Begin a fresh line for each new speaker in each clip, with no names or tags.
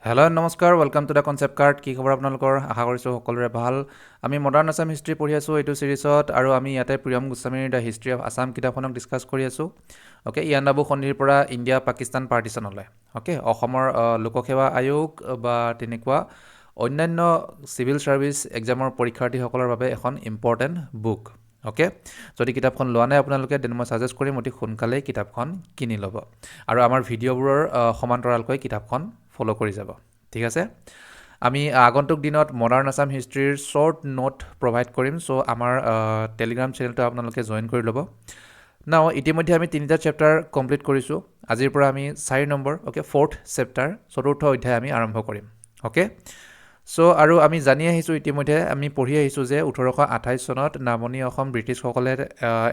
Hello' নমস্কাৰ welcome to the concept card. কি খবৰ আপোনালোকৰ? আশা কৰিছোঁ সকলোৰে ভাল। আমি মডাৰ্ণ আছাম হিষ্ট্ৰী পঢ়ি আছোঁ এইটো ছিৰিজত, আৰু আমি ইয়াতে প্ৰিয়ম গোস্বামীৰ দ্য হিষ্ট্ৰী অফ আছাম কিতাপখনক ডিছকাছ কৰি আছোঁ। অ'কে, ইয়াণ্ডাবু সন্ধিৰ পৰা ইণ্ডিয়া পাকিস্তান পাৰ্টিশ্যনলৈ। অ'কে, অসমৰ লোকসেৱা আয়োগ বা তেনেকুৱা অন্যান্য চিভিল ছাৰ্ভিচ এক্সামৰ পৰীক্ষাৰ্থীসকলৰ বাবে এখন ইম্পৰ্টেণ্ট বুক। অ'কে, যদি কিতাপখন লোৱা নাই আপোনালোকে, দেন মই ছাজেষ্ট কৰিম অতি সোনকালেই কিতাপখন কিনি ল'ব, আৰু আমাৰ ভিডিঅ'বোৰৰ সমান্তৰালকৈ কিতাপখন ফ'ল' কৰি যাব। ঠিক আছে, আমি আগন্তুক দিনত মডাৰ্ণ আছাম হিষ্ট্ৰীৰ শ্বৰ্ট নোট প্ৰভাইড কৰিম। চ' আমাৰ টেলিগ্ৰাম চেনেলটো আপোনালোকে জইন কৰি ল'ব। নাও ইতিমধ্যে আমি 3টা চেপ্টাৰ কমপ্লিট কৰিছোঁ। আজিৰ পৰা আমি 4 নম্বৰ, অ'কে, 4th চেপ্টাৰ, 4ৰ্থ অধ্যায় আমি আৰম্ভ কৰিম। অ'কে, চ' আৰু আমি জানি আহিছোঁ ইতিমধ্যে, আমি পঢ়ি আহিছোঁ যে 1828 চনত নামনি অসম ব্ৰিটিছসকলে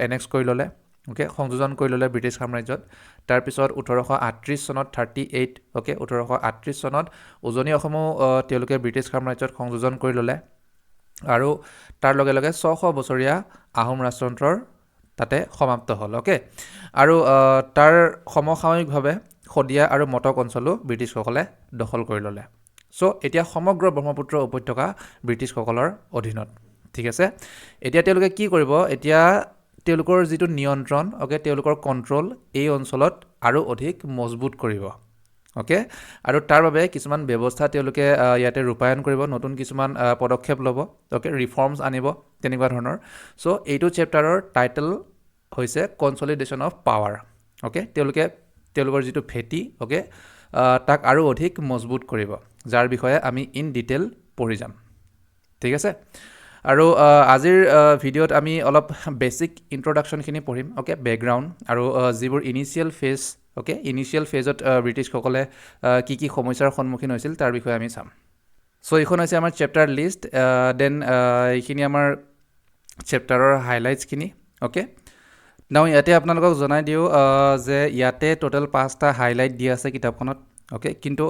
এনেক্স কৰি ল'লে। অ'কে, সংযোজন কৰি ল'লে ব্ৰিটিছ সাম্ৰাজ্যত। তাৰপিছত 1838 চনত 38, অ'কে, 1838 চনত উজনি অসমো তেওঁলোকে ব্ৰিটিছ সাম্ৰাজ্যত সংযোজন কৰি ল'লে, আৰু তাৰ লগে লগে 600 বছৰীয়া আহোম ৰাজতন্ত্ৰৰ তাতে সমাপ্ত হ'ল। অ'কে, আৰু তাৰ সমসাময়িকভাৱে শদিয়া আৰু মটক অঞ্চলো ব্ৰিটিছসকলে দখল কৰি ল'লে। চ' এতিয়া সমগ্ৰ ব্ৰহ্মপুত্ৰ উপত্যকা ব্ৰিটিছসকলৰ অধীনত। ঠিক আছে, এতিয়া তেওঁলোকে কি কৰিব? এতিয়া তেওঁলোকৰ যিটো নিয়ন্ত্ৰণ, অ'কে, তেওঁলোকৰ কণ্ট্ৰল এই অঞ্চলত আৰু অধিক মজবুত কৰিব। অ'কে, আৰু তাৰ বাবে কিছুমান ব্যৱস্থা তেওঁলোকে ইয়াতে ৰূপায়ণ কৰিব, নতুন কিছুমান পদক্ষেপ ল'ব। অ'কে, ৰিফৰ্মছ আনিব, তেনেকুৱা ধৰণৰ। চ' এইটো চেপ্টাৰৰ টাইটেল হৈছে কনচলিডেশ্যন অফ পাৱাৰ। অ'কে, তেওঁলোকে তেওঁলোকৰ যিটো ভেটি, অ'কে, তাক আৰু অধিক মজবুত কৰিব, যাৰ বিষয়ে আমি ইন ডিটেইল পঢ়ি যাম। ঠিক আছে, আৰু আজিৰ ভিডিঅ'ত আমি অলপ বেছিক ইণ্ট্ৰডাকশ্যনখিনি পঢ়িম। অ'কে, বেকগ্ৰাউণ্ড আৰু যিবোৰ ইনিচিয়েল ফেজ, অ'কে, ইনিচিয়েল ফেজত ব্ৰিটিছসকলে কি কি সমস্যাৰ সন্মুখীন হৈছিল তাৰ বিষয়ে আমি চাম। চ' এইখন হৈছে আমাৰ চেপ্টাৰ লিষ্ট, দেন এইখিনি আমাৰ চেপ্টাৰৰ হাইলাইটছখিনি। অ'কে, নাও ইয়াতে আপোনালোকক জনাই দিওঁ যে ইয়াতে টোটেল 5টা হাইলাইট দিয়া আছে কিতাপখনত। অ'কে, কিন্তু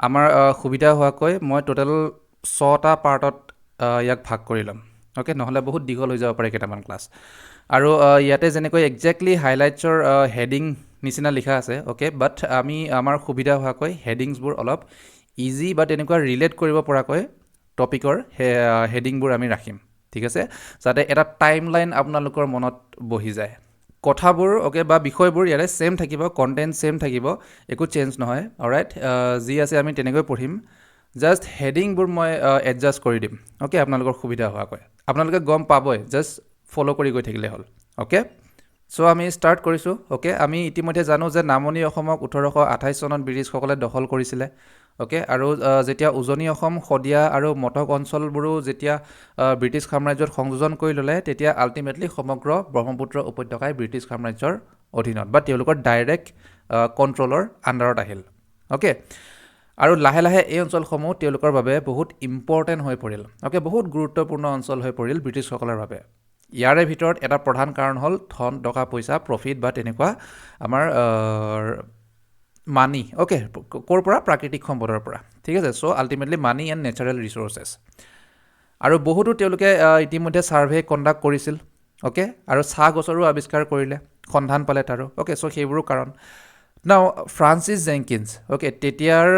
আমাৰ সুবিধা হোৱাকৈ মই টোটেল 6টা পাৰ্টত ইয়াক ভাগ কৰি ল'ম। অ'কে, নহ'লে বহুত দীঘল হৈ যাব পাৰে কেইটামান ক্লাছ। আৰু ইয়াতে যেনেকৈ একজেক্টলি হাইলাইটছৰ হেডিং নিচিনা লিখা আছে, অ'কে, বাট আমি আমাৰ সুবিধা হোৱাকৈ হেডিংছবোৰ অলপ ইজি বা তেনেকুৱা ৰিলেট কৰিব পৰাকৈ টপিকৰ হেডিংবোৰ আমি ৰাখিম। ঠিক আছে, যাতে এটা টাইম লাইন আপোনালোকৰ মনত বহি যায়। কথাবোৰ, অ'কে, বা বিষয়বোৰ ইয়াতে ছেম থাকিব, কণ্টেণ্ট ছেম থাকিব, একো চেঞ্জ নহয়। অলৰাইট, যি আছে আমি তেনেকৈ পঢ়িম, জাষ্ট হেডিংবোৰ মই এডজাষ্ট কৰি দিম। অ'কে, আপোনালোকৰ সুবিধা হোৱাকৈ আপোনালোকে গম পাবই, জাষ্ট ফ'ল' কৰি গৈ থাকিলে হ'ল। অ'কে, চ' আমি ষ্টাৰ্ট কৰিছোঁ। অ'কে, আমি ইতিমধ্যে জানো যে নামনি অসমক 1828 চনত ব্ৰিটিছসকলে দখল কৰিছিলে। অ'কে, আৰু যেতিয়া উজনি অসম, শদিয়া আৰু মটক অঞ্চলবোৰো যেতিয়া ব্ৰিটিছ সাম্ৰাজ্যত সংযোজন কৰি ল'লে, তেতিয়া আল্টিমেটলি সমগ্ৰ ব্ৰহ্মপুত্ৰ উপত্যকাই ব্ৰিটিছ সাম্ৰাজ্যৰ অধীনত বা তেওঁলোকৰ ডাইৰেক্ট কণ্ট্ৰলৰ আণ্ডাৰত আহিল। অ'কে, আৰু লাহে লাহে এই অঞ্চলসমূহ তেওঁলোকৰ বাবে বহুত ইম্পৰ্টেণ্ট হৈ পৰিল। অ'কে, বহুত গুৰুত্বপূৰ্ণ অঞ্চল হৈ পৰিল ব্ৰিটিছসকলৰ বাবে। ইয়াৰে ভিতৰত এটা প্ৰধান কাৰণ হ'ল ধন, টকা পইচা, প্ৰফিট বা তেনেকুৱা আমাৰ মানি। অ'কে, ক'ৰ পৰা? প্ৰাকৃতিক সম্পদৰ পৰা। ঠিক আছে, চ' আল্টিমেটলি মানি এণ্ড নেচাৰেল ৰিচ'ৰ্চেছ। আৰু বহুতো তেওঁলোকে ইতিমধ্যে ছাৰ্ভে কণ্ডাক্ট কৰিছিল। অ'কে, আৰু চাহ গছৰো আৱিষ্কাৰ কৰিলে, সন্ধান পালে তাৰো। অ'কে, চ' সেইবোৰো কাৰণ। নাও ফ্ৰান্সিছ জেংকিন্স, অ'কে, তেতিয়াৰ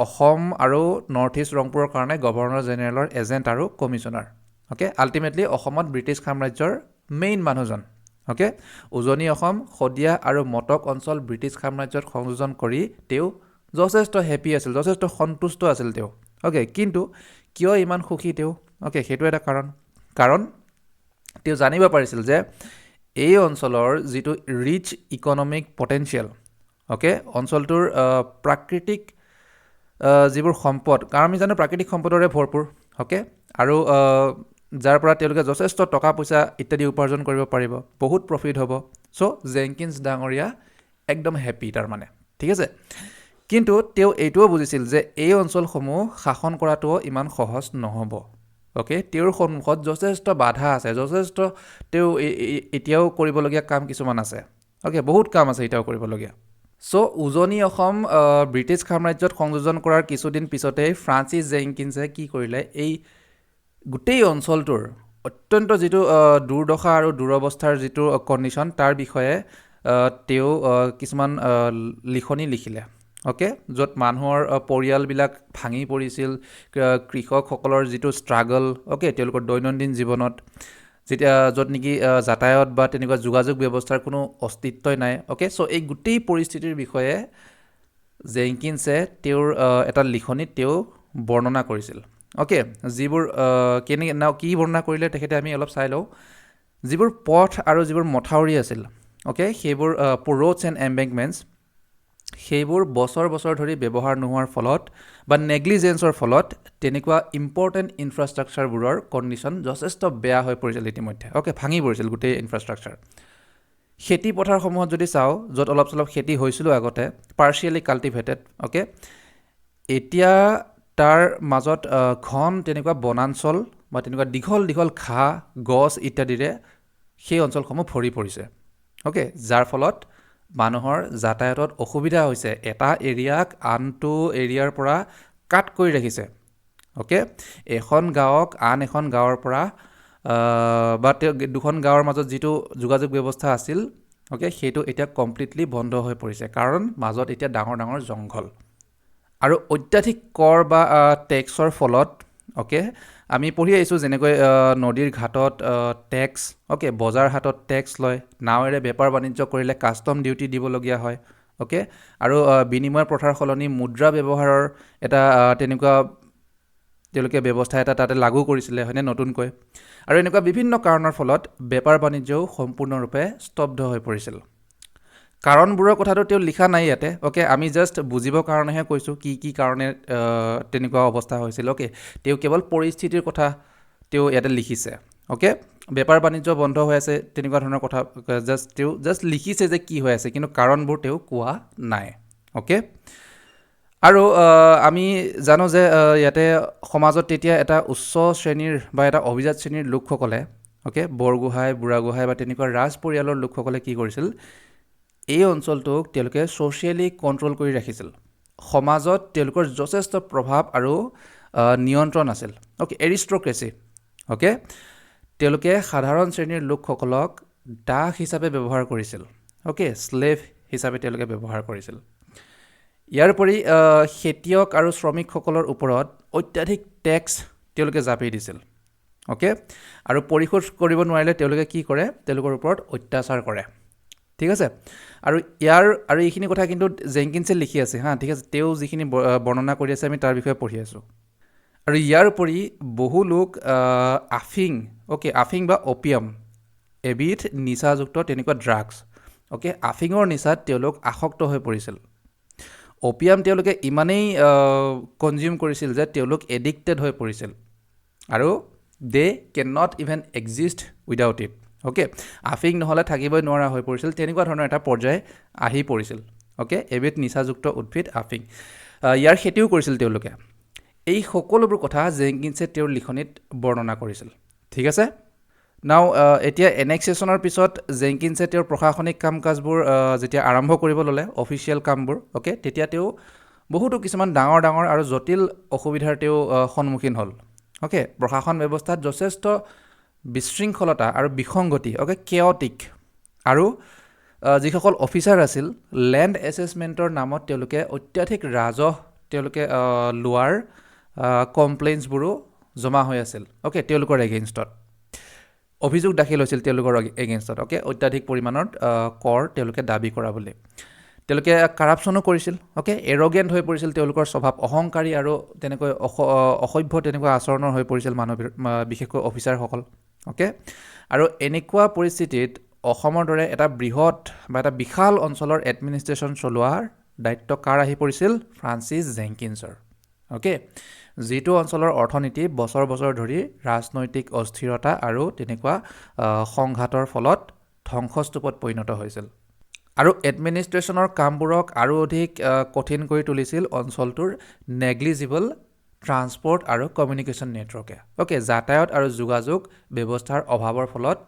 অসম আৰু নৰ্থ ইষ্ট ৰংপুৰৰ কাৰণে গভৰ্ণৰ জেনেৰেলৰ এজেণ্ট আৰু কমিশ্যনাৰ। অ'কে, আল্টিমেটলি অসমত ব্ৰিটিছ সাম্ৰাজ্যৰ মেইন মানুহজন। অ'কে, উজনি অসম, শদিয়া আৰু মটক অঞ্চল ব্ৰিটিছ সাম্ৰাজ্যত সংযোজন কৰি তেওঁ যথেষ্ট হেপী আছিল, যথেষ্ট সন্তুষ্ট আছিল তেওঁ। অ'কে, কিন্তু কিয় ইমান সুখী তেওঁ? অ'কে, সেইটো এটা কাৰণ তেওঁ জানিব পাৰিছিল যে এই অঞ্চলৰ যিটো ৰিচ ইকনমিক পটেঞ্চিয়েল, অ'কে, অঞ্চলটোৰ প্ৰাকৃতিক যিবোৰ সম্পদ, কাৰণ আমি জানো প্ৰাকৃতিক সম্পদৰে ভৰপূৰ। অ'কে, আৰু যাৰ পৰা তেওঁলোকে যথেষ্ট টকা পইচা ইত্যাদি উপাৰ্জন কৰিব পাৰিব, বহুত প্ৰফিট হ'ব। চ' জেংকিন্স ডাঙৰীয়া একদম হেপী তাৰমানে। ঠিক আছে, কিন্তু তেওঁ এইটোও বুজিছিল যে এই অঞ্চলসমূহ শাসন কৰাটোও ইমান সহজ নহ'ব। অ'কে, তেওঁৰ সন্মুখত যথেষ্ট বাধা আছে, যথেষ্ট তেওঁ এতিয়াও কৰিবলগীয়া কাম কিছুমান আছে। অ'কে, বহুত কাম আছে এতিয়াও কৰিবলগীয়া। চ' উজনি অসম ব্ৰিটিছ সাম্ৰাজ্যত সংযোজন কৰাৰ কিছুদিন পিছতেই ফ্ৰান্সিছ জেংকিন্সে কি কৰিলে, এই গোটেই অঞ্চলটোৰ অত্যন্ত যিটো দুৰ্দশা আৰু দুৰৱস্থাৰ যিটো কণ্ডিশ্যন, তাৰ বিষয়ে তেওঁ কিছুমান লিখনি লিখিলে অ'কে য'ত মানুহৰ পৰিয়ালবিলাক ভাঙি পৰিছিল কৃষকসকলৰ যিটো ষ্ট্ৰাগল অ'কে তেওঁলোকৰ দৈনন্দিন জীৱনত যেতিয়া য'ত নেকি যাতায়ত বা তেনেকুৱা যোগাযোগ ব্যৱস্থাৰ কোনো অস্তিত্বই নাই অ'কে চ' এই গোটেই পৰিস্থিতিৰ বিষয়ে জেংকিন্সে তেওঁৰ এটা লিখনিত তেওঁ বৰ্ণনা কৰিছিল অ'কে যিবোৰ কি বৰ্ণনা কৰিলে তেখেতে আমি অলপ চাই লওঁ যিবোৰ পথ আৰু যিবোৰ মথাউৰি আছিল অ'কে সেইবোৰ ৰোডছ এণ্ড এম্বেংকমেণ্টছ সেইবোৰ বছৰ বছৰ ধৰি ব্যৱহাৰ নোহোৱাৰ ফলত বা নেগলিজেঞ্চৰ ফলত তেনেকুৱা ইম্পৰ্টেণ্ট ইনফ্ৰাষ্ট্ৰাকচাৰবোৰৰ কণ্ডিশ্যন যথেষ্ট বেয়া হৈ পৰিছিল ইতিমধ্যে অ'কে ভাঙি পৰিছিল গোটেই ইনফ্ৰাষ্ট্ৰাকচাৰ খেতি পথাৰসমূহত যদি চাওঁ য'ত অলপ চলপ খেতি হৈছিলোঁ আগতে পাৰ্চিয়েলি কাল্টিভেটেড অ'কে এতিয়া তাৰ মাজত ঘন তেনেকুৱা বনাঞ্চল বা তেনেকুৱা দীঘল দীঘল ঘাঁহ গছ ইত্যাদিৰে সেই অঞ্চলসমূহ ভৰি পৰিছে অ'কে যাৰ ফলত মানুহৰ যাতায়াতত অসুবিধা হৈছে এটা এৰিয়াক আনটো এৰিয়াৰ পৰা কাট কৰি ৰাখিছে অ'কে এখন গাঁৱক আন এখন গাঁৱৰ পৰা বা দুখন গাঁৱৰ মাজত যিটো যোগাযোগ ব্যৱস্থা আছিল অ'কে সেইটো এতিয়া কমপ্লিটলি বন্ধ হৈ পৰিছে কাৰণ মাজত এতিয়া ডাঙৰ ডাঙৰ জংঘল আৰু অত্যাধিক কৰ বা টেক্সৰ ফলত অ'কে আমি পঢ়ি আহিছোঁ যেনেকৈ নদীৰ ঘাটত টেক্স অ'কে বজাৰ হাটত টেক্স লয় নাৱেৰে বেপাৰ বাণিজ্য কৰিলে কাষ্টম ডিউটি দিবলগীয়া হয় অ'কে আৰু বিনিময় প্ৰথাৰ সলনি মুদ্ৰা ব্যৱহাৰৰ এটা তেনেকুৱা তেওঁলোকে ব্যৱস্থা এটা তাতে লাগু কৰিছিলে হয়নে নতুনকৈ আৰু এনেকুৱা বিভিন্ন কাৰণৰ ফলত বেপাৰ বাণিজ্যও সম্পূৰ্ণৰূপে স্তব্ধ হৈ পৰিছিল কাৰণবোৰৰ কথাটো তেওঁ লিখা নাই ইয়াতে অ'কে আমি জাষ্ট বুজিবৰ কাৰণেহে কৈছোঁ কি কাৰণে তেনেকুৱা অৱস্থা হৈছিল অ'কে তেওঁ কেৱল পৰিস্থিতিৰ কথা তেওঁ ইয়াতে লিখিছে অ'কে বেপাৰ বাণিজ্য বন্ধ হৈ আছে তেনেকুৱা ধৰণৰ কথা তেওঁ জাষ্ট লিখিছে যে কি হৈ আছে কিন্তু কাৰণবোৰ তেওঁ কোৱা নাই অ'কে আৰু আমি জানো যে ইয়াতে সমাজত তেতিয়া এটা উচ্চ শ্ৰেণীৰ বা এটা অভিজাত শ্ৰেণীৰ লোকসকলে অ'কে বৰগোহাঁই বুঢ়াগোহাঁই বা তেনেকুৱা ৰাজ পৰিয়ালৰ লোকসকলে কি কৰিছিল এই অঞ্চলটোক তেওঁলোকে ছ'চিয়েলি কণ্ট্ৰল কৰি ৰাখিছিল সমাজত তেওঁলোকৰ যথেষ্ট প্ৰভাৱ আৰু নিয়ন্ত্ৰণ আছিল অ'কে এৰিষ্ট্ৰক্ৰেচি অ'কে তেওঁলোকে সাধাৰণ শ্ৰেণীৰ লোকসকলক দাস হিচাপে ব্যৱহাৰ কৰিছিল অ'কে শ্লেভ হিচাপে তেওঁলোকে ব্যৱহাৰ কৰিছিল ইয়াৰ উপৰি খেতিয়ক আৰু শ্ৰমিকসকলৰ ওপৰত অত্যাধিক টেক্স তেওঁলোকে জাপি দিছিল অ'কে আৰু পৰিশোধ কৰিব নোৱাৰিলে তেওঁলোকে কি কৰে তেওঁলোকৰ ওপৰত অত্যাচাৰ কৰে ঠিক আছে আৰু এইখিনি কথা কিন্তু জেংকিন্সে লিখি আছে হা ঠিক আছে তেওঁ যিখিনি বৰ্ণনা কৰি আছে আমি তাৰ বিষয়ে পঢ়ি আছোঁ আৰু ইয়াৰ উপৰি বহু লোক আফিং বা অপিয়াম এবিধ নিচাযুক্ত তেনেকুৱা ড্ৰাগছ অ'কে আফিঙৰ নিচাত তেওঁলোক আসক্ত হৈ পৰিছিল অপিয়াম তেওঁলোকে ইমানেই কনজিউম কৰিছিল যে তেওঁলোক এডিক্টেড হৈ পৰিছিল আৰু they can not even exist without it okay আফিং নহ'লে থাকিবই নোৱাৰা হৈ পৰিছিল তেনেকুৱা ধৰণৰ এটা পৰ্যায় আহি পৰিছিল অ'কে এবিধ নিচাযুক্ত উদ্ভিদ আফিং ইয়াৰ খেতিও কৰিছিল তেওঁলোকে এই সকলোবোৰ কথা জেংকিন্সে তেওঁৰ লিখনিত বৰ্ণনা কৰিছিল ঠিক আছে নাও এতিয়া এনেক্সেশ্যনৰ পিছত জেংকিন্সে তেওঁৰ প্ৰশাসনিক কাম কাজবোৰ যেতিয়া আৰম্ভ কৰিব ল'লে অফিচিয়েল কামবোৰ অ'কে তেতিয়া তেওঁ বহুতো কিছুমান ডাঙৰ ডাঙৰ আৰু জটিল অসুবিধাৰ তেওঁ সন্মুখীন হ'ল অ'কে প্ৰশাসন ব্যৱস্থাত যথেষ্ট বিশৃংখলতা আৰু বিসংগতি অ'কে কেঅটিক আৰু যিসকল অফিচাৰ আছিল লেণ্ড এছেছমেণ্টৰ নামত তেওঁলোকে অত্যাধিক ৰাজহ তেওঁলোকে লোৱাৰ কমপ্লেইনছবোৰো জমা হৈ আছিল অ'কে তেওঁলোকৰ এগেইনষ্টত অভিযোগ দাখিল হৈছিল তেওঁলোকৰ এগেইনষ্টত অ'কে অত্যাধিক পৰিমাণৰ কৰ তেওঁলোকে দাবী কৰা বুলি তেওঁলোকে কাৰাপশ্যনো কৰিছিল অ'কে এৰগেণ্ট হৈ পৰিছিল তেওঁলোকৰ স্বভাৱ অহংকাৰী আৰু তেনেকৈ অসভ্য তেনেকুৱা আচৰণৰ হৈ পৰিছিল মানুহ বিশেষকৈ অফিচাৰসকল অ'কে আৰু এনেকুৱা পৰিস্থিতিত অসমৰ দৰে এটা বৃহৎ বা এটা বিশাল অঞ্চলৰ এডমিনিষ্ট্ৰেশ্যন চলোৱাৰ দায়িত্ব কাৰ আহি পৰিছিল ফ্ৰান্সিছ জেংকিন্সৰ অ'কে যিটো অঞ্চলৰ অৰ্থনীতি বছৰ বছৰ ধৰি ৰাজনৈতিক অস্থিৰতা আৰু তেনেকুৱা সংঘাতৰ ফলত ধ্বংসস্তূপত পৰিণত হৈছিল আৰু এডমিনিষ্ট্ৰেশ্যনৰ কামবোৰক আৰু অধিক কঠিন কৰি তুলিছিল অঞ্চলটোৰ নেগলিজিবল ট্ৰান্সপৰ্ট আৰু কমিউনিকেশ্যন নেটৱৰ্কে অ'কে যাতায়াত আৰু যোগাযোগ ব্যৱস্থাৰ অভাৱৰ ফলত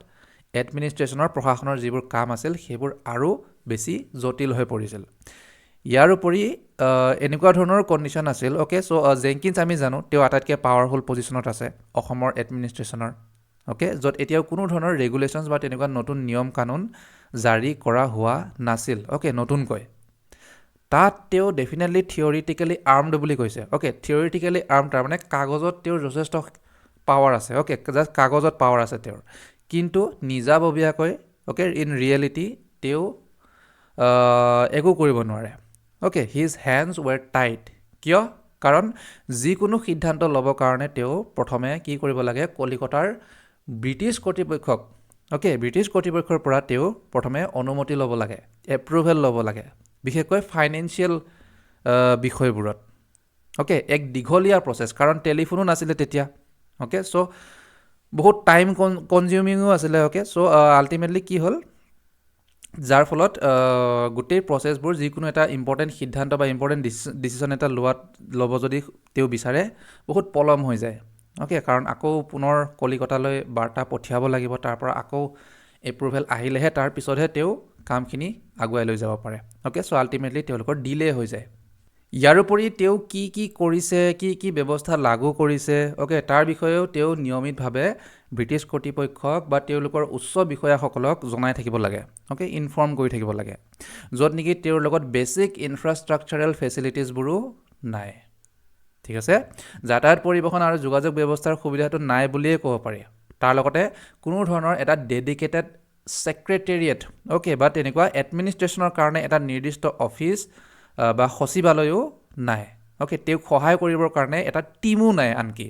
এডমিনিষ্ট্ৰেশ্যনৰ প্ৰশাসনৰ যিবোৰ কাম আছিল সেইবোৰ আৰু বেছি জটিল হৈ পৰিছিল ইয়াৰ উপৰি এনেকুৱা ধৰণৰ কণ্ডিশ্যন আছিল অ'কে চ' জেংকিন্স আমি জানো তেওঁ আটাইতকৈ পাৱাৰফুল পজিশ্যনত আছে অসমৰ এডমিনিষ্ট্ৰেশ্যনৰ অ'কে য'ত এতিয়াও কোনো ধৰণৰ ৰেগুলেশ্যনছ বা তেনেকুৱা নতুন নিয়ম কানুন জাৰি কৰা হোৱা নাছিল অ'কে নতুনকৈ তাত তেওঁ ডেফিনেটলি থিয়ৰিটিকেলি আৰ্মড বুলি কৈছে অ'কে থিয়ৰিটিকেলি আৰ্ম তাৰমানে কাগজত তেওঁৰ যথেষ্ট পাৱাৰ আছে অ'কে জাষ্ট কাগজত পাৱাৰ আছে তেওঁৰ কিন্তু নিজাববীয়াকৈ অ'কে ইন ৰিয়েলিটি তেওঁ একো কৰিব নোৱাৰে অ'কে হিজ হেণ্ডছ ৱেৰ টাইট কিয় কাৰণ যিকোনো সিদ্ধান্ত ল'বৰ কাৰণে তেওঁ প্ৰথমে কি কৰিব লাগে কলিকতাৰ ব্ৰিটিছ কৰ্তৃপক্ষক অ'কে ব্ৰিটিছ কৰ্তৃপক্ষৰ পৰা তেওঁ প্ৰথমে অনুমতি ল'ব লাগে এপ্ৰুভেল ল'ব লাগে বিশেষকৈ ফাইনেন্সিয়েল বিষয়বোৰত অ'কে এক দীঘলীয়া প্ৰচেছ কাৰণ টেলিফোনো নাছিলে তেতিয়া অ'কে চ' বহুত টাইম কনজিউমিঙো আছিলে অ'কে চ' আল্টিমেটলি কি হ'ল যাৰ ফলত গোটেই প্ৰচেছবোৰ যিকোনো এটা ইম্পৰ্টেণ্ট সিদ্ধান্ত বা ইম্পৰ্টেণ্ট ডিচিশ্যন এটা ল'ব যদি তেওঁ বিচাৰে বহুত পলম হৈ যায় অ'কে কাৰণ আকৌ পুনৰ কলিকতালৈ বাৰ্তা পঠিয়াব লাগিব তাৰ পৰা আকৌ এপ্ৰুভেল আহিলেহে তাৰ পিছতহে তেওঁ কামখিনি আগুৱাই লৈ যাব পাৰে অ'কে চ' আল্টিমেটলি তেওঁলোকৰ ডিলে হৈ যায় ইয়াৰোপৰি তেওঁ কি কৰিছে কি ব্যৱস্থা লাগু কৰিছে অ'কে তাৰ বিষয়েও তেওঁ নিয়মিতভাৱে ব্ৰিটিছ কৰ্তৃপক্ষক বা তেওঁলোকৰ উচ্চ বিষয়াসকলক জনাই থাকিব লাগে অ'কে ইনফৰ্ম কৰি থাকিব লাগে য'ত নেকি তেওঁৰ লগত বেছিক ইনফ্ৰাষ্ট্ৰাকচাৰেল ফেচিলিটিছবোৰো নাই ঠিক আছে যাতায়াত পৰিবহণ আৰু যোগাযোগ ব্যৱস্থাৰ সুবিধাটো নাই বুলিয়ে ক'ব পাৰি তাৰ লগতে কোনো ধৰণৰ এটা ডেডিকেটেড ছেক্ৰেটেৰিয়েট অ'কে বা তেনেকুৱা এডমিনিষ্ট্ৰেশ্যনৰ কাৰণে এটা নিৰ্দিষ্ট অফিচ বা সচিবালয়ো নাই অ'কে তেওঁক সহায় কৰিবৰ কাৰণে এটা টীমো নাই আনকি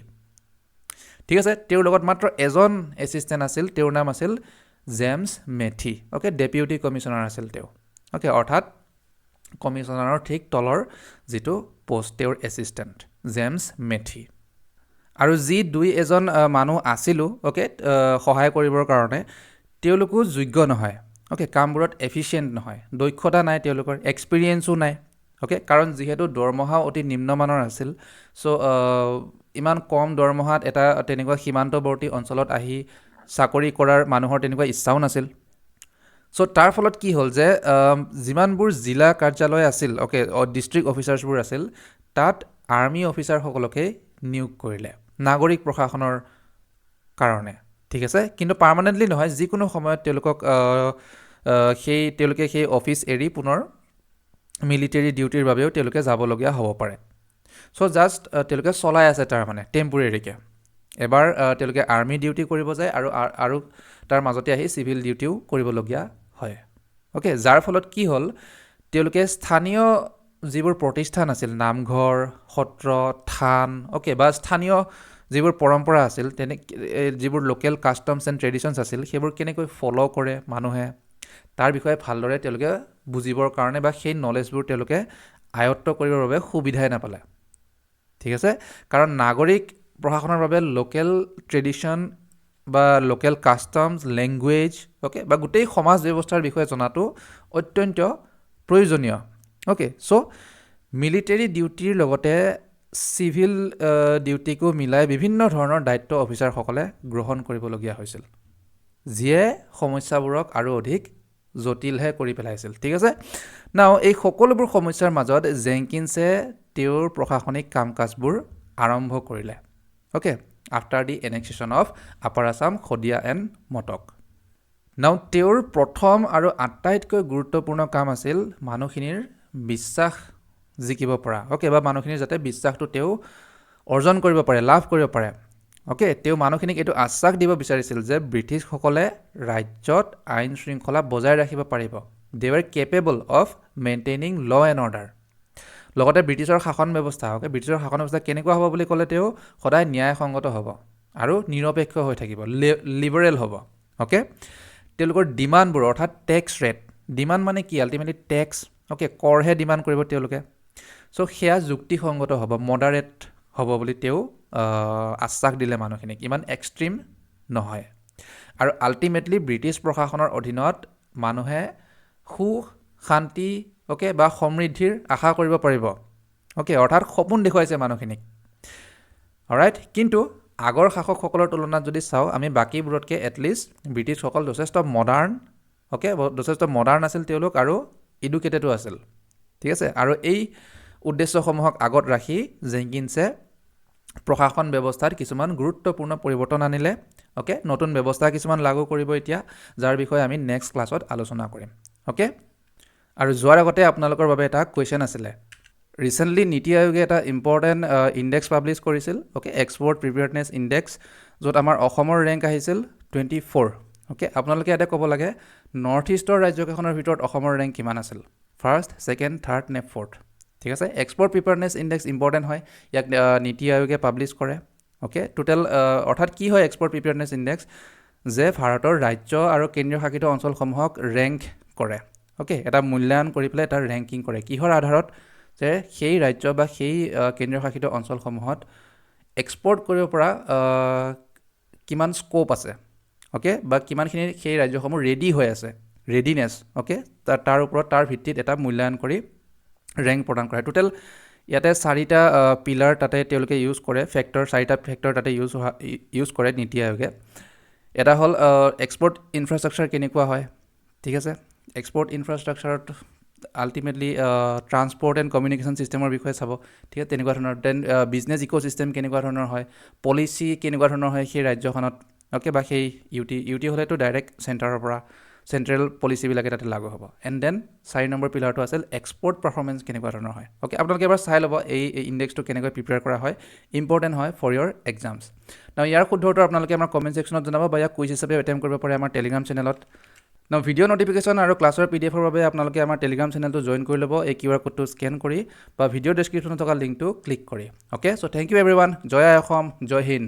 ঠিক আছে তেওঁৰ লগত মাত্ৰ এজন এছিষ্টেণ্ট আছিল তেওঁৰ নাম আছিল জেমছ মেথি অ'কে ডেপিউটি কমিশ্যনাৰ আছিল তেওঁ অ'কে অৰ্থাৎ কমিশ্যনাৰৰ ঠিক তলৰ যিটো পষ্ট তেওঁৰ এছিষ্টেণ্ট জেমছ মেথি আৰু যি দুই এজন মানুহ আছিলোঁ অ'কে সহায় কৰিবৰ কাৰণে তেওঁলোকো যোগ্য নহয় অ'কে কামবোৰত এফিচিয়েণ্ট নহয় দক্ষতা নাই তেওঁলোকৰ এক্সপিৰিয়েঞ্চো নাই অ'কে কাৰণ যিহেতু দৰমহা অতি নিম্নমানৰ আছিল চ' ইমান কম দৰমহাত এটা তেনেকুৱা সীমান্তৱৰ্তী অঞ্চলত আহি চাকৰি কৰাৰ মানুহৰ তেনেকুৱা ইচ্ছাও নাছিল চ' তাৰ ফলত কি হ'ল যে যিমানবোৰ জিলা কাৰ্যালয় আছিল অ'কে ডিষ্ট্ৰিক্ট অফিচাৰ্ছবোৰ আছিল তাত আৰ্মি অফিচাৰসকলকে নিয়োগ কৰিলে নাগৰিক প্ৰশাসনৰ কাৰণে ঠিক আছে কিন্তু পাৰ্মানেণ্টলি নহয় যিকোনো সময়ত তেওঁলোকক তেওঁলোকে সেই অফিচ এৰি পুনৰ মিলিটেৰী ডিউটিৰ বাবেও তেওঁলোকে যাবলগীয়া হ'ব পাৰে চ' জাষ্ট তেওঁলোকে চলাই আছে তাৰমানে টেম্পৰেৰীকৈ এবাৰ তেওঁলোকে আৰ্মি ডিউটি কৰিব যায় আৰু তাৰ মাজতে আহি চিভিল ডিউটিও কৰিবলগীয়া হয় অ'কে যাৰ ফলত কি হ'ল তেওঁলোকে স্থানীয় যিবোৰ প্ৰতিষ্ঠান আছিল নামঘৰ সত্ৰ থান অ'কে বা স্থানীয় যিবোৰ পৰম্পৰা আছিল যিবোৰ লোকেল কাষ্টমছ এণ্ড ট্ৰেডিশ্যনছ আছিল সেইবোৰ কেনেকৈ ফ'ল' কৰে মানুহে তাৰ বিষয়ে ভালদৰে তেওঁলোকে বুজিবৰ কাৰণে বা সেই নলেজবোৰ তেওঁলোকে আয়ত্ব কৰিবৰ বাবে সুবিধাই নাপালে ঠিক আছে কাৰণ নাগৰিক প্ৰশাসনৰ বাবে লোকেল ট্ৰেডিশ্যন বা লোকেল কাষ্টমছ লেংগুৱেজ অ'কে বা গোটেই সমাজ ব্যৱস্থাৰ বিষয়ে জনাটো অত্যন্ত প্ৰয়োজনীয় অ'কে চ' মিলিটেৰী ডিউটিৰ লগতে চিভিল ডিউটিকো মিলাই বিভিন্ন ধৰণৰ দায়িত্ব অফিচাৰসকলে গ্ৰহণ কৰিবলগীয়া হৈছিল যিয়ে সমস্যাবোৰক আৰু অধিক জটিলহে কৰি পেলাইছিল ঠিক আছে নাও এই সকলোবোৰ সমস্যাৰ মাজত জেংকিন্সে তেওঁৰ প্ৰশাসনিক কাম কাজবোৰ আৰম্ভ কৰিলে okay after the annexation of upper Assam Sadiya and Matak now তেওঁৰ প্ৰথম আৰু আটাইতকৈ গুৰুত্বপূৰ্ণ কাম আছিল মানুহখিনিৰ বিশ্বাস জিকিব পৰা অ'কে বা মানুহখিনিৰ যাতে বিশ্বাসটো তেওঁ অৰ্জন কৰিব পাৰে লাভ কৰিব পাৰে অ'কে তেওঁ মানুহখিনিক এইটো আশ্বাস দিব বিচাৰিছিল যে ব্ৰিটিছসকলে ৰাজ্যত আইন শৃংখলা বজাই ৰাখিব পাৰিব they were capable of maintaining law and order লগতে ব্ৰিটিছৰ শাসন ব্যৱস্থা ব্ৰিটিছৰ শাসন ব্যৱস্থা কেনেকুৱা হ'ব বুলি ক'লে তেওঁ সদায় ন্যায়সংগত হ'ব আৰু নিৰপেক্ষ হৈ থাকিব লিবাৰেল হ'ব অ'কে তেওঁলোকৰ ডিমাণ্ডবোৰ অৰ্থাৎ টেক্স ৰেট ডিমাণ্ড মানে কি আল্টিমেটলি টেক্স অ'কে কৰহে ডিমাণ্ড কৰিব তেওঁলোকে চ' সেয়া যুক্তিসংগত হ'ব মডাৰেট হ'ব বুলি তেওঁ আশ্বাস দিলে মানুহখিনিক ইমান এক্সট্ৰিম নহয় আৰু আল্টিমেটলি ব্ৰিটিছ প্ৰশাসনৰ অধীনত মানুহে সুখ শান্তি অ'কে বা সমৃদ্ধিৰ আশা কৰিব পাৰিব অ'কে অৰ্থাৎ সপোন দেখুৱাইছে মানুহখিনিক অলৰাইট কিন্তু আগৰ শাসকসকলৰ তুলনাত যদি চাওঁ আমি বাকীবোৰতকৈ এটলিষ্ট ব্ৰিটিছসকল যথেষ্ট মডাৰ্ণ অ'কে যথেষ্ট মডাৰ্ণ আছিল তেওঁলোক আৰু এডুকেটেডো আছিল ঠিক আছে আৰু এই উদ্দেশ্যসমূহক আগত ৰাখি জেংকিন্সে প্ৰশাসন ব্যৱস্থাত কিছুমান গুৰুত্বপূৰ্ণ পৰিৱৰ্তন আনিলে অ'কে নতুন ব্যৱস্থা কিছুমান লাগু কৰিব এতিয়া যাৰ বিষয়ে আমি নেক্সট ক্লাছত আলোচনা কৰিম অ'কে আৰু যোৱাৰ আগতে আপোনালোকৰ বাবে এটা কুৱেশ্যন আছিলে ৰিচেণ্টলি নীতি আয়োগে এটা ইম্পৰ্টেণ্ট ইণ্ডেক্স পাব্লিছ কৰিছিল অ'কে এক্সপৰ্ট প্ৰিপেয়াৰডনেছ ইণ্ডেক্স য'ত আমাৰ অসমৰ ৰেংক আহিছিল 24 অ'কে আপোনালোকে ইয়াতে ক'ব লাগে নৰ্থ ইষ্টৰ ৰাজ্যকেইখনৰ ভিতৰত অসমৰ ৰেংক কিমান আছিল ফাৰ্ষ্ট ছেকেণ্ড থাৰ্ড নে ফ'ৰ্থ ঠিক আছে এক্সপৰ্ট প্ৰিপেয়াৰডনেছ ইণ্ডেক্স ইম্পৰ্টেণ্ট হয় ইয়াক নীতি আয়োগে পাব্লিছ কৰে অ'কে টোটেল অৰ্থাৎ কি হয় এক্সপৰ্ট প্ৰিপেয়াৰডনেছ ইণ্ডেক্স যে ভাৰতৰ ৰাজ্য আৰু কেন্দ্ৰীয় শাসিত অঞ্চলসমূহক ৰেংক কৰে অ'কে এটা মূল্যায়ন কৰি পেলাই এটা ৰেংকিং কৰে কিহৰ আধাৰত যে সেই ৰাজ্য বা সেই কেন্দ্ৰীয় শাসিত অঞ্চলসমূহত এক্সপৰ্ট কৰিব পৰা কিমান স্ক'প আছে অ'কে বা কিমানখিনি সেই ৰাজ্যসমূহ ৰেডি হৈ আছে ৰেডিনেছ অ'কে তাৰ ওপৰত তাৰ ভিত্তিত এটা মূল্যায়ন কৰি ৰেংক প্ৰদান কৰে টোটেল ইয়াতে চাৰিটা পিলাৰ তাতে তেওঁলোকে ইউজ কৰে চাৰিটা ফেক্টৰ তাতে ইউজ কৰে নীতি আয়োগে এটা হ'ল এক্সপৰ্ট ইনফ্ৰাষ্ট্ৰাকচাৰ কেনেকুৱা হয় ঠিক আছে এক্সপৰ্ট ইনফ্ৰাষ্ট্ৰাকচাৰত আল্টিমেটলি ট্ৰান্সপৰ্ট এণ্ড কমিউনিকেশ্যন ছিষ্টেমৰ বিষয়ে চাব ঠিক আছে তেনেকুৱা ধৰণৰ দেন বিজনেছ ইক'ছিষ্টেম কেনেকুৱা ধৰণৰ হয় পলিচি কেনেকুৱা ধৰণৰ হয় সেই ৰাজ্যখনত অ'কে বা সেই ইউটি হ'লেতো ডাইৰেক্ট চেণ্টাৰৰ পৰা চেণ্ট্ৰেল পলিচিবিলাকে তাতে লাগু হ'ব এণ্ড দেন 4 নম্বৰ পিলাৰটো আছিল এক্সপৰ্ট পাৰফৰ্মেঞ্চ কেনেকুৱা ধৰণৰ হয় অ'কে আপোনালোকে এবাৰ চাই ল'ব এই ইণ্ডেক্সটো কেনেকৈ প্ৰিপেয়াৰ কৰা হয় ইম্পৰ্টেণ্ট হয় ফৰ ইয়ৰ এক্সামছ ইয়াৰ শুদ্ধ উত্তৰ আপোনালোকে আমাৰ কমেণ্ট ছেকশ্যনত জনাব বা ইয়াক কুইজ হিচাপে এটেম্প কৰিব পাৰে আমাৰ টেলিগ্ৰাম চেনেলত ভিডিঅ' নটিফিকেশ্যন আৰু ক্লাছৰ PDF বাবে আপোনালোকে আমাৰ টেলিগ্ৰাম চেনেলটো জইন কৰি ল'ব এই QR কোডটো স্কেন কৰি বা ভিডিঅ' ডেছক্ৰিপশ্যনত থকা লিংকটো ক্লিক কৰি okay so' thank you everyone জয় আই অসম জয় হিন্দ